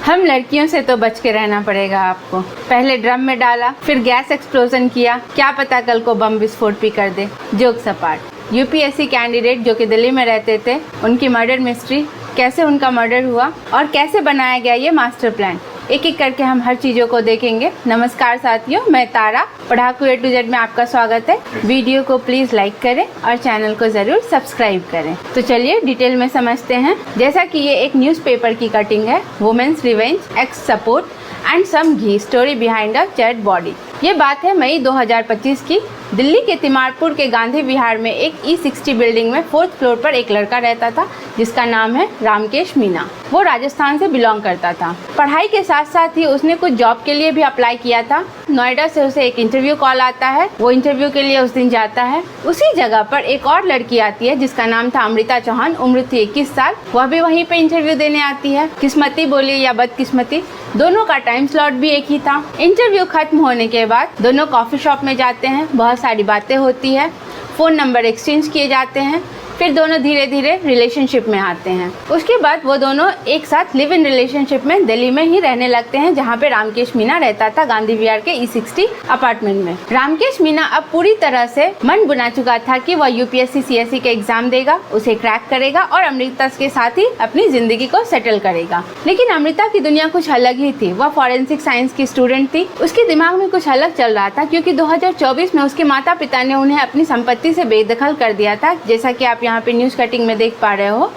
हम लड़कियों से तो बच के रहना पड़ेगा आपको। पहले ड्रम में डाला, फिर गैस एक्सप्लोजन किया, क्या पता कल को बम विस्फोट भी कर दे। जोक्स अपार्ट, यूपीएससी कैंडिडेट जो कि दिल्ली में रहते थे, उनकी मर्डर मिस्ट्री, कैसे उनका मर्डर हुआ और कैसे बनाया गया ये मास्टर प्लान, एक एक करके हम हर चीज़ों को देखेंगे। नमस्कार साथियों, मैं तारा, पढ़ाकू A to Z में आपका स्वागत है। वीडियो को प्लीज़ लाइक करें और चैनल को ज़रूर सब्सक्राइब करें। तो चलिए डिटेल में समझते हैं। जैसा कि ये एक न्यूज़पेपर की कटिंग है, women's revenge, ex support and some ghee story behind a dead body. ये बात है मई 2025 की। दिल्ली के तिमारपुर के गांधी विहार में एक E60 बिल्डिंग में 4th फ्लोर पर एक लड़का रहता था जिसका नाम है रामकेश मीना। वो राजस्थान से बिलोंग करता था। पढ़ाई के साथ साथ ही उसने कुछ जॉब के लिए भी अप्लाई किया था। नोएडा से उसे एक इंटरव्यू कॉल आता है। वो इंटरव्यू के लिए उस दिन जाता है। उसी जगह पर एक और लड़की आती है जिसका नाम था अमृता चौहान, उम्र थी 21 साल। वह भी वहीं पे इंटरव्यू देने आती है। किस्मती बोलिए या बदकिस्मती, दोनों का टाइम स्लॉट भी एक ही था। इंटरव्यू खत्म होने के बाद दोनों कॉफी शॉप में जाते हैं। बहुत सारी बातें होती है, फ़ोन नंबर एक्सचेंज किए जाते हैं। फिर दोनों धीरे धीरे रिलेशनशिप में आते हैं। उसके बाद वो दोनों एक साथ लिव इन रिलेशनशिप में दिल्ली में ही रहने लगते हैं, जहाँ पे रामकेश मीना रहता था, गांधी विहार के E60 अपार्टमेंट में। रामकेश मीना अब पूरी तरह से मन बना चुका था कि वह यूपीएससी CSE के एग्जाम देगा, उसे क्रैक करेगा और अमृता के साथ ही अपनी जिंदगी को सेटल करेगा। लेकिन अमृता की दुनिया कुछ अलग ही थी। वह फॉरेंसिक साइंस की स्टूडेंट थी। उसके दिमाग में कुछ अलग चल रहा था, क्योंकि 2024 में उसके माता पिता ने उन्हें अपनी संपत्ति से बेदखल कर दिया था। जैसा कि आप यहाँ पे न्यूज़ कटिंग में देख पा रहे हो,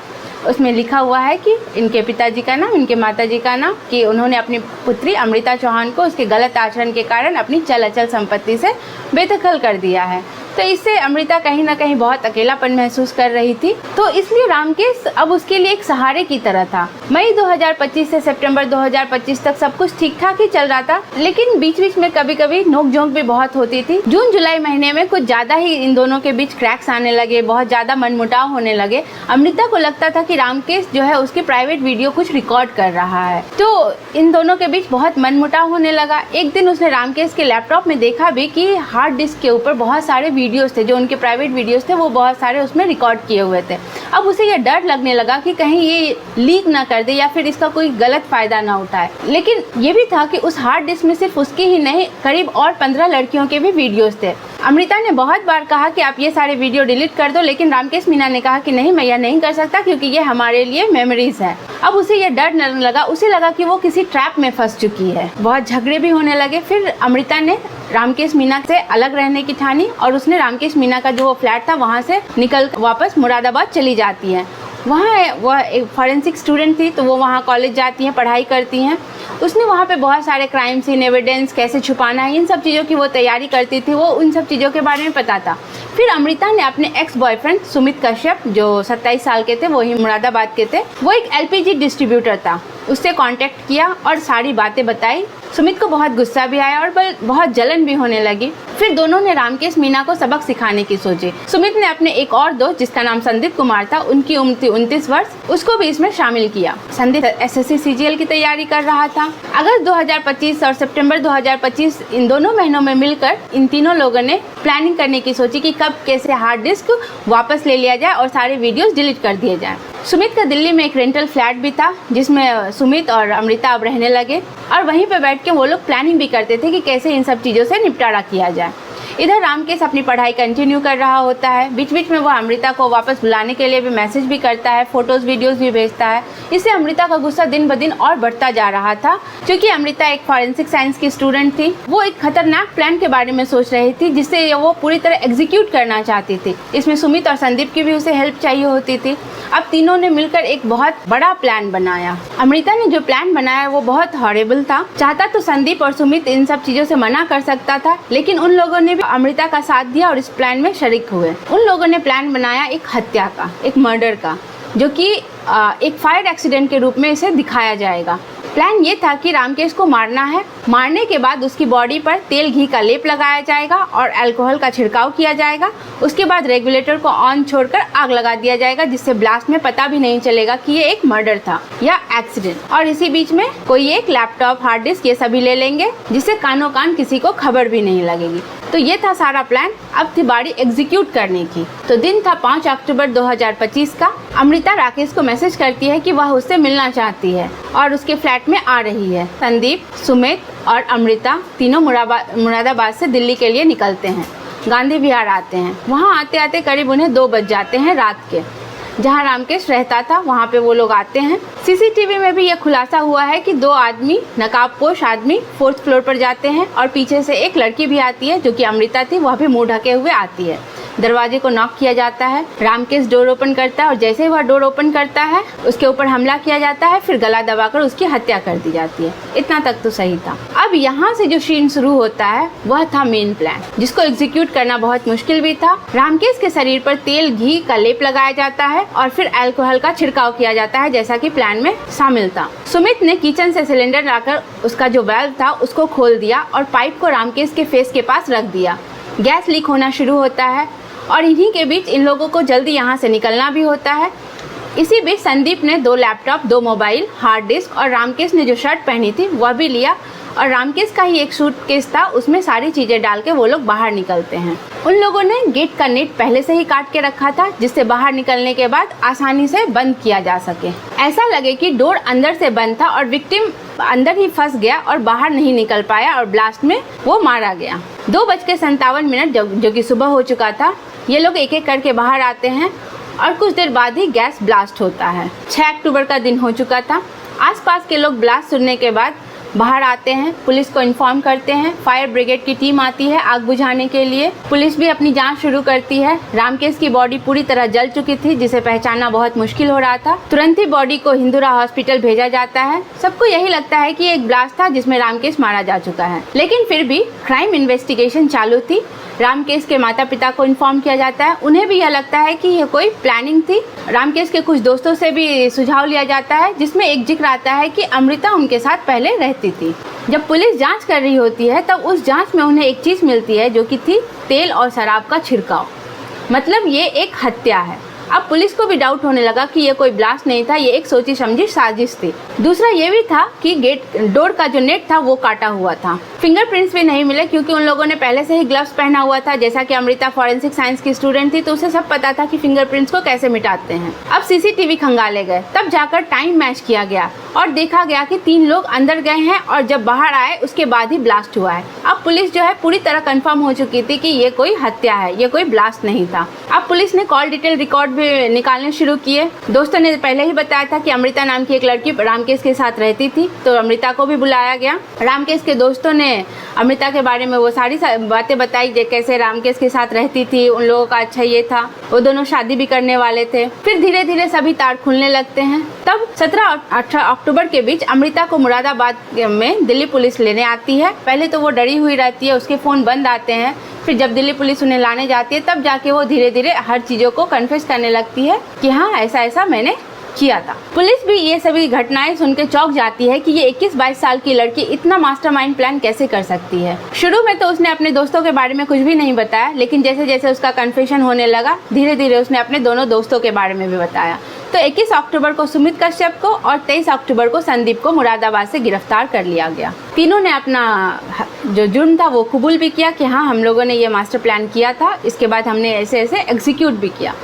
उसमें लिखा हुआ है कि इनके पिताजी का नाम, इनके माताजी का नाम, कि उन्होंने अपनी पुत्री अमृता चौहान को उसके गलत आचरण के कारण अपनी चल अचल संपत्ति से बेदखल कर दिया है। तो इससे अमृता कहीं ना कहीं बहुत अकेलापन महसूस कर रही थी। तो इसलिए रामकेश अब उसके लिए एक सहारे की तरह था। मई 2025 से सितंबर 2025 तक सब कुछ ठीक ठाक ही चल रहा था, लेकिन बीच बीच में कभी कभी नोकझोंक भी बहुत होती थी। जून जुलाई महीने में कुछ ज्यादा ही इन दोनों के बीच क्रैक्स आने लगे, बहुत ज्यादा मनमुटाव होने लगे। अमृता को लगता था कि रामकेश जो है उसकी प्राइवेट वीडियो कुछ रिकॉर्ड कर रहा है, तो इन दोनों के बीच बहुत मनमुटाव होने लगा। एक दिन उसने रामकेश के लैपटॉप में देखा भी कि हार्ड डिस्क के ऊपर बहुत सारे वीडियोस थे, जो उनके प्राइवेट वीडियोस थे, वो बहुत सारे उसमें रिकॉर्ड किए हुए थे। अब उसे ये डर लगने लगा कि कहीं ये लीक ना कर दे या फिर इसका कोई गलत फायदा ना उठाए। लेकिन ये भी था कि उस हार्ड डिस्क में सिर्फ उसकी ही नहीं, करीब और 15 लड़कियों के भी वीडियोस थे। अमृता ने बहुत बार कहा कि आप ये सारे वीडियो डिलीट कर दो, लेकिन रामकेश मीना ने कहा कि नहीं, मैं यह नहीं कर सकता, क्योंकि ये हमारे लिए मेमोरीज है। अब उसे ये डर लगने लगा। उसे लगा कि वो किसी ट्रैप में फंस चुकी है। बहुत झगड़े भी होने लगे। फिर अमृता ने रामकेश मीना से अलग रहने की ठानी और उसने रामकेश मीना का जो फ्लैट था वहाँ से निकल वापस मुरादाबाद चली जाती है। वहाँ वह एक फॉरेंसिक स्टूडेंट थी, तो वो वहाँ कॉलेज जाती हैं, पढ़ाई करती हैं। उसने वहाँ पे बहुत सारे क्राइम सीन, एविडेंस कैसे छुपाना है, इन सब चीज़ों की वो तैयारी करती थी। वो उन सब चीज़ों के बारे में पता था। फिर अमृता ने अपने एक्स बॉयफ्रेंड सुमित कश्यप, जो 27 साल के थे, वो ही मुरादाबाद के थे, वो एक LPG डिस्ट्रीब्यूटर था, उससे कांटेक्ट किया और सारी बातें बताई। सुमित को बहुत गुस्सा भी आया और बहुत जलन भी होने लगी। फिर दोनों ने रामकेश मीना को सबक सिखाने की सोची। सुमित ने अपने एक और दोस्त, जिसका नाम संदीप कुमार था, उनकी उम्र थी 29 वर्ष, उसको भी इसमें शामिल किया। संदीप SSC CGL की तैयारी कर रहा था। अगस्त 2025 और सितंबर 2025 इन दोनों महीनों में मिलकर इन तीनों लोगों ने प्लानिंग करने की सोची कि कब कैसे हार्ड डिस्क वापस ले लिया जाए और सारे वीडियोस डिलीट कर दिए जाएं। सुमित का दिल्ली में एक रेंटल फ्लैट भी था, जिसमें सुमित और अमृता अब रहने लगे और वहीं पर बैठ के वो लोग प्लानिंग भी करते थे कि कैसे इन सब चीज़ों से निपटारा किया जाए। इधर रामकेश अपनी पढ़ाई कंटिन्यू कर रहा होता है। बीच बीच में वो अमृता को वापस बुलाने के लिए भी मैसेज भी करता है, फोटोज़ वीडियोज़ भी भेजता है। इससे अमृता का गुस्सा दिन ब दिन और बढ़ता जा रहा था, क्योंकि अमृता एक फॉरेंसिक साइंस की स्टूडेंट थी। वो एक खतरनाक प्लान के बारे में सोच रही थी, जिसे वो पूरी तरह एग्जीक्यूट करना चाहती थी। इसमें सुमित और संदीप की भी उसे हेल्प चाहिए होती थी। अब तीनों ने मिलकर एक बहुत बड़ा प्लान बनाया। अमृता ने जो प्लान बनाया वो बहुत हॉरिबल था। चाहता तो संदीप और सुमित इन सब चीज़ों से मना कर सकता था, लेकिन उन लोगों ने भी अमृता का साथ दिया और इस प्लान में शरीक हुए। उन लोगों ने प्लान बनाया एक हत्या का, एक मर्डर का, जो कि एक फायर एक्सीडेंट के रूप में इसे दिखाया जाएगा। प्लान ये था कि रामकेश को मारना है। मारने के बाद उसकी बॉडी पर तेल घी का लेप लगाया जाएगा और अल्कोहल का छिड़काव किया जाएगा। उसके बाद रेगुलेटर को ऑन छोड़कर आग लगा दिया जाएगा, जिससे ब्लास्ट में पता भी नहीं चलेगा कि ये एक मर्डर था या एक्सीडेंट। और इसी बीच में कोई एक लैपटॉप, हार्ड डिस्क, ये सभी ले लेंगे, जिससे कानों कान किसी को खबर भी नहीं लगेगी। तो ये था सारा प्लान, अब थी बारी एग्जीक्यूट करने की। तो दिन था 5 अक्टूबर 2025 का। अमृता राकेश को मैसेज करती है कि वह उससे मिलना चाहती है और उसके फ्लैट में आ रही है। संदीप, सुमित और अमृता तीनों मुरादाबाद से दिल्ली के लिए निकलते हैं, गांधी विहार आते हैं। वहाँ आते आते करीब उन्हें 2 बज जाते हैं रात के। जहाँ रामकेश रहता था वहाँ पे वो लोग आते हैं। सीसीटीवी में भी यह खुलासा हुआ है कि 2 आदमी, नकाबपोश आदमी 4th फ्लोर पर जाते हैं और पीछे से एक लड़की भी आती है जो कि अमृता थी, वह भी मुंह ढके हुए आती है। दरवाजे को नॉक किया जाता है। रामकेश डोर ओपन करता है और जैसे ही वह डोर ओपन करता है उसके ऊपर हमला किया जाता है, फिर गला दबाकर उसकी हत्या कर दी जाती है। इतना तक तो सही था। अब यहाँ से जो सीन शुरू होता है वह था मेन प्लान, जिसको एग्जीक्यूट करना बहुत मुश्किल भी था। रामकेश के शरीर पर तेल घी का लेप लगाया जाता है और फिर अल्कोहल का छिड़काव किया जाता है, जैसा कि प्लान में शामिल था। सुमित ने किचन से सिलेंडर लाकर उसका जो वाल्व था उसको खोल दिया और पाइप को रामकेश के फेस के पास रख दिया। गैस लीक होना शुरू होता है और इन्हीं के बीच इन लोगों को जल्दी यहाँ से निकलना भी होता है। इसी बीच संदीप ने 2 लैपटॉप, 2 मोबाइल, हार्ड डिस्क और रामकेश ने जो शर्ट पहनी थी वह भी लिया और रामकेश का ही एक सूटकेस था, उसमें सारी चीजें डाल के वो लोग बाहर निकलते हैं। उन लोगों ने गेट का नेट पहले से ही काट के रखा था, जिससे बाहर निकलने के बाद आसानी से बंद किया जा सके। ऐसा लगे कि डोर अंदर से बंद था और विक्टिम अंदर ही फंस गया और बाहर नहीं निकल पाया और ब्लास्ट में वो मारा गया। 2:57 जो कि सुबह हो चुका था, ये लोग एक एक करके बाहर आते हैं और कुछ देर बाद ही गैस ब्लास्ट होता है। 6 अक्टूबर का दिन हो चुका था। आसपास के लोग ब्लास्ट सुनने के बाद बाहर आते हैं, पुलिस को इन्फॉर्म करते हैं। फायर ब्रिगेड की टीम आती है आग बुझाने के लिए। पुलिस भी अपनी जांच शुरू करती है। रामकेश की बॉडी पूरी तरह जल चुकी थी, जिसे पहचानना बहुत मुश्किल हो रहा था। तुरंत ही बॉडी को हिंदुरा हॉस्पिटल भेजा जाता है। सबको यही लगता है कि एक ब्लास्ट था जिसमें रामकेश मारा जा चुका है, लेकिन फिर भी क्राइम इन्वेस्टिगेशन चालू थी। रामकेश के माता पिता को इन्फॉर्म किया जाता है। उन्हें भी यह लगता है कि यह कोई प्लानिंग थी। रामकेश के कुछ दोस्तों से भी सुझाव लिया जाता है, जिसमें एक जिक्र आता है कि अमृता उनके साथ पहले रहती थी। जब पुलिस जांच कर रही होती है तब उस जांच में उन्हें एक चीज मिलती है, जो कि थी तेल और शराब का छिड़काव। मतलब ये एक हत्या है। अब पुलिस को भी डाउट होने लगा कि ये कोई ब्लास्ट नहीं था, ये एक सोची समझी साजिश थी। दूसरा ये भी था कि डोर का जो नेट था वो काटा हुआ था। फिंगरप्रिंट्स भी नहीं मिले क्योंकि उन लोगों ने पहले से ही ग्लव्स पहना हुआ था। जैसा कि अमृता फॉरेंसिक साइंस की स्टूडेंट थी तो उसे सब पता था कि फिंगरप्रिंट्स को कैसे मिटाते हैं। अब सीसीटीवी खंगाले गए, तब जाकर टाइम मैच किया गया और देखा गया कि 3 लोग अंदर गए हैं और जब बाहर आए उसके बाद ही ब्लास्ट हुआ है। अब पुलिस जो है पूरी तरह कंफर्म हो चुकी थी कि ये कोई हत्या है, ये कोई ब्लास्ट नहीं था। अब पुलिस ने कॉल डिटेल रिकॉर्ड भी निकालने शुरू किए। दोस्तों ने पहले ही बताया था कि अमृता नाम की एक लड़की रामकेश के साथ रहती थी, तो अमृता को भी बुलाया गया। रामकेश के दोस्तों ने अमृता के बारे में वो सारी बातें बताई, कैसे रामकेश के साथ रहती थी, उन लोगों का अच्छा ये था, वो दोनों शादी भी करने वाले थे। फिर धीरे धीरे सभी तार खुलने लगते हैं। तब 17-18 अक्टूबर के बीच अमृता को मुरादाबाद में दिल्ली पुलिस लेने आती है। पहले तो वो डरी हुई रहती है, उसके फोन बंद आते हैं। फिर जब दिल्ली पुलिस उन्हें लाने जाती है तब जाके वो धीरे धीरे हर चीजों को कन्फेस करने लगती है कि हाँ ऐसा ऐसा मैंने किया था। पुलिस भी ये सभी घटनाएं सुन के चौंक जाती है कि ये 21-22 साल की लड़की इतना मास्टरमाइंड प्लान कैसे कर सकती है। शुरू में तो उसने अपने दोस्तों के बारे में कुछ भी नहीं बताया, लेकिन जैसे जैसे उसका कन्फेशन होने लगा धीरे धीरे उसने अपने दोनों दोस्तों के बारे में भी बताया। तो 21 अक्टूबर को सुमित कश्यप को और 23 अक्टूबर को संदीप को मुरादाबाद से गिरफ्तार कर लिया गया। तीनों ने अपना जो जुर्म था वो कबूल भी किया कि हाँ हम लोगों ने ये मास्टर प्लान किया था, इसके बाद हमने ऐसे ऐसे एग्जीक्यूट भी किया।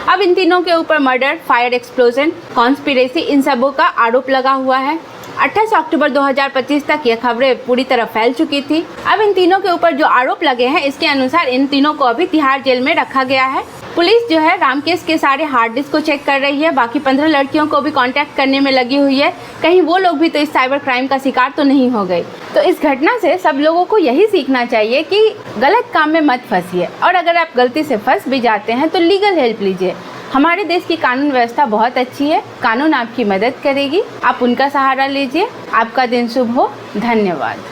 अब इन तीनों के ऊपर मर्डर, फायर एक्सप्लोजन, कॉन्स्पिरेसी, इन सबों का आरोप लगा हुआ है। 28 अक्टूबर 2025 तक ये खबरें पूरी तरह फैल चुकी थी। अब इन तीनों के ऊपर जो आरोप लगे हैं इसके अनुसार इन तीनों को अभी तिहाड़ जेल में रखा गया है। पुलिस जो है रामकेश के सारे हार्ड डिस्क को चेक कर रही है, बाकी 15 लड़कियों को भी कांटेक्ट करने में लगी हुई है, कहीं वो लोग भी तो इस साइबर क्राइम का शिकार तो नहीं हो गई। तो इस घटना से सब लोगों को यही सीखना चाहिए कि गलत काम में मत फंसिए, और अगर आप गलती से फंस भी जाते हैं तो लीगल हेल्प लीजिए। हमारे देश की कानून व्यवस्था बहुत अच्छी है, कानून आपकी मदद करेगी, आप उनका सहारा लीजिए। आपका दिन शुभ हो। धन्यवाद।